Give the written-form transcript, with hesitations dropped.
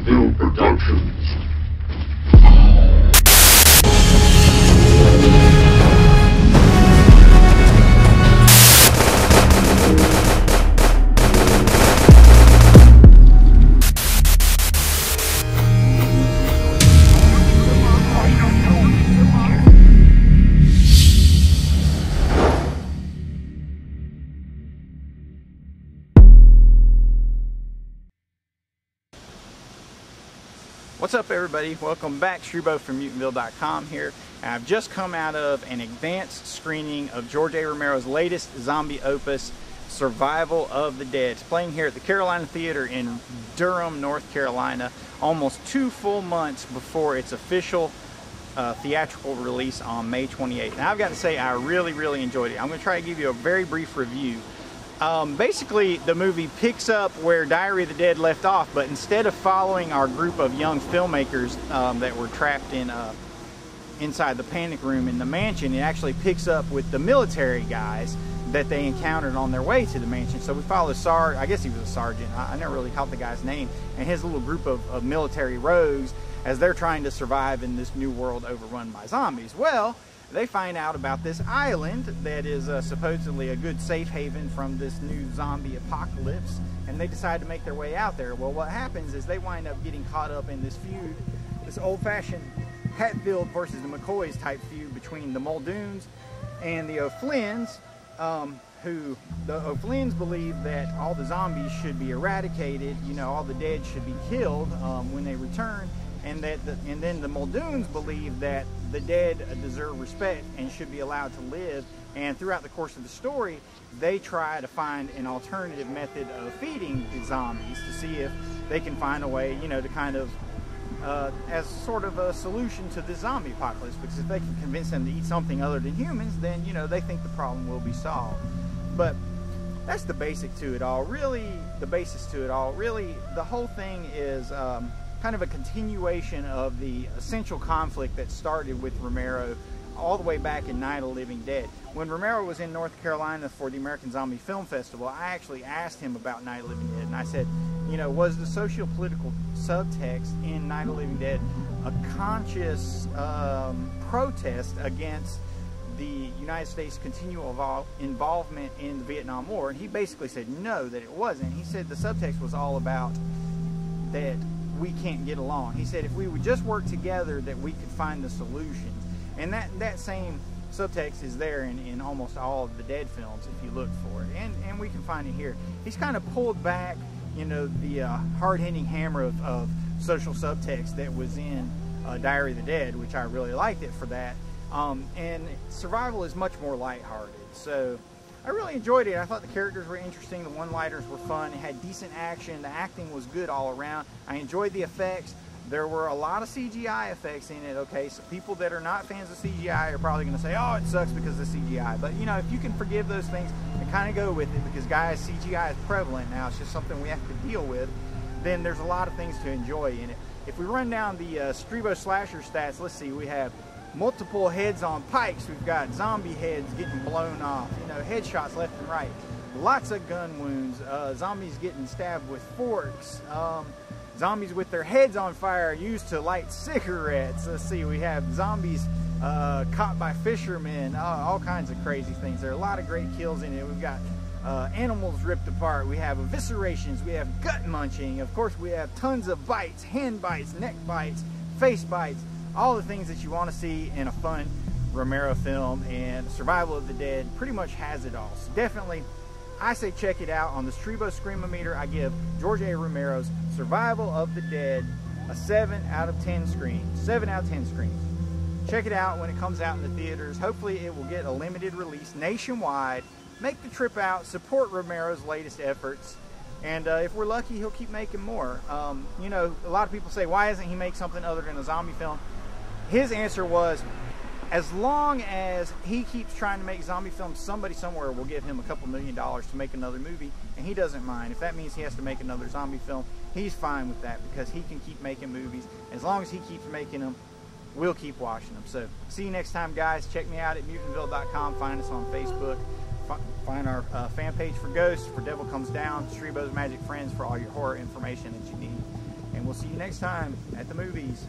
Streebo Productions. What's up, everybody? Welcome back. Streebo from Mutantville.com here. I've just come out of an advanced screening of George A. Romero's latest zombie opus, Survival of the Dead. It's playing here at the Carolina Theater in Durham, North Carolina, almost 2 full months before its official theatrical release on May 28th. Now, I've got to say, I really enjoyed it. I'm going to try to give you a very brief review. Basically, the movie picks up where Diary of the Dead left off, but instead of following our group of young filmmakers that were trapped in inside the panic room in the mansion, it actually picks up with the military guys that they encountered on their way to the mansion. So we follow I guess he was a sergeant, I never really caught the guy's name, and his little group of military rogues as they're trying to survive in this new world overrun by zombies. Well, they find out about this island that is supposedly a good safe haven from this new zombie apocalypse, and they decide to make their way out there. Well, what happens is they wind up getting caught up in this feud, this old-fashioned Hatfield versus the McCoys type feud between the Muldoons and the O'Flynns, who the O'Flynns believe that all the zombies should be eradicated, you know, all the dead should be killed when they return, and then the Muldoons believe that the dead deserve respect and should be allowed to live. And throughout the course of the story, they try to find an alternative method of feeding the zombies to see if they can find a way, you know, to kind of as sort of a solution to the zombie apocalypse. Because if they can convince them to eat something other than humans, then, you know, they think the problem will be solved. But that's the basic to it all. Really, the basis to it all. Really, the whole thing is kind of a continuation of the essential conflict that started with Romero all the way back in Night of the Living Dead. When Romero was in North Carolina for the American Zombie Film Festival, I actually asked him about Night of the Living Dead, and I said, you know, was the socio-political subtext in Night of the Living Dead a conscious protest against the United States' continual involvement in the Vietnam War? And he basically said no, that it wasn't. He said the subtext was all about that we can't get along. He said if we would just work together that we could find the solutions. And that same subtext is there in almost all of the Dead films if you look for it. And we can find it here. He's kind of pulled back, you know, the hard-hitting hammer of social subtext that was in Diary of the Dead, which I really liked it for that. And Survival is much more lighthearted. So I really enjoyed it. I thought the characters were interesting, the one-liners were fun, it had decent action, the acting was good all around. I enjoyed the effects. There were a lot of CGI effects in it, okay? So people that are not fans of CGI are probably going to say, oh, it sucks because of CGI. But, you know, if you can forgive those things and kind of go with it, because, guys, CGI is prevalent now, it's just something we have to deal with, then there's a lot of things to enjoy in it. If we run down the Streebo slasher stats, let's see, we have multiple heads on pikes. We've got zombie heads getting blown off, you know, headshots left and right. Lots of gun wounds. Zombies getting stabbed with forks. Zombies with their heads on fire used to light cigarettes. Let's see, we have zombies caught by fishermen. All kinds of crazy things. There are a lot of great kills in it. We've got animals ripped apart. We have eviscerations. We have gut munching. Of course, we have tons of bites, hand bites, neck bites, face bites. All the things that you want to see in a fun Romero film, and Survival of the Dead pretty much has it all. So definitely, I say check it out. On the Streebo Screamometer, I give George A. Romero's Survival of the Dead a 7 out of 10 screens. 7 out of 10 screens. Check it out when it comes out in the theaters. Hopefully it will get a limited release nationwide. Make the trip out, support Romero's latest efforts, and if we're lucky, he'll keep making more. You know, a lot of people say, why doesn't he make something other than a zombie film? His answer was, as long as he keeps trying to make zombie films, somebody somewhere will give him a couple $1 million to make another movie, and he doesn't mind. If that means he has to make another zombie film, he's fine with that, because he can keep making movies. As long as he keeps making them, we'll keep watching them. So see you next time, guys. Check me out at Mutantville.com. Find us on Facebook. Find our fan page for Ghosts, for Devil Comes Down, Streebo's Magic Friends for all your horror information that you need. And we'll see you next time at the movies.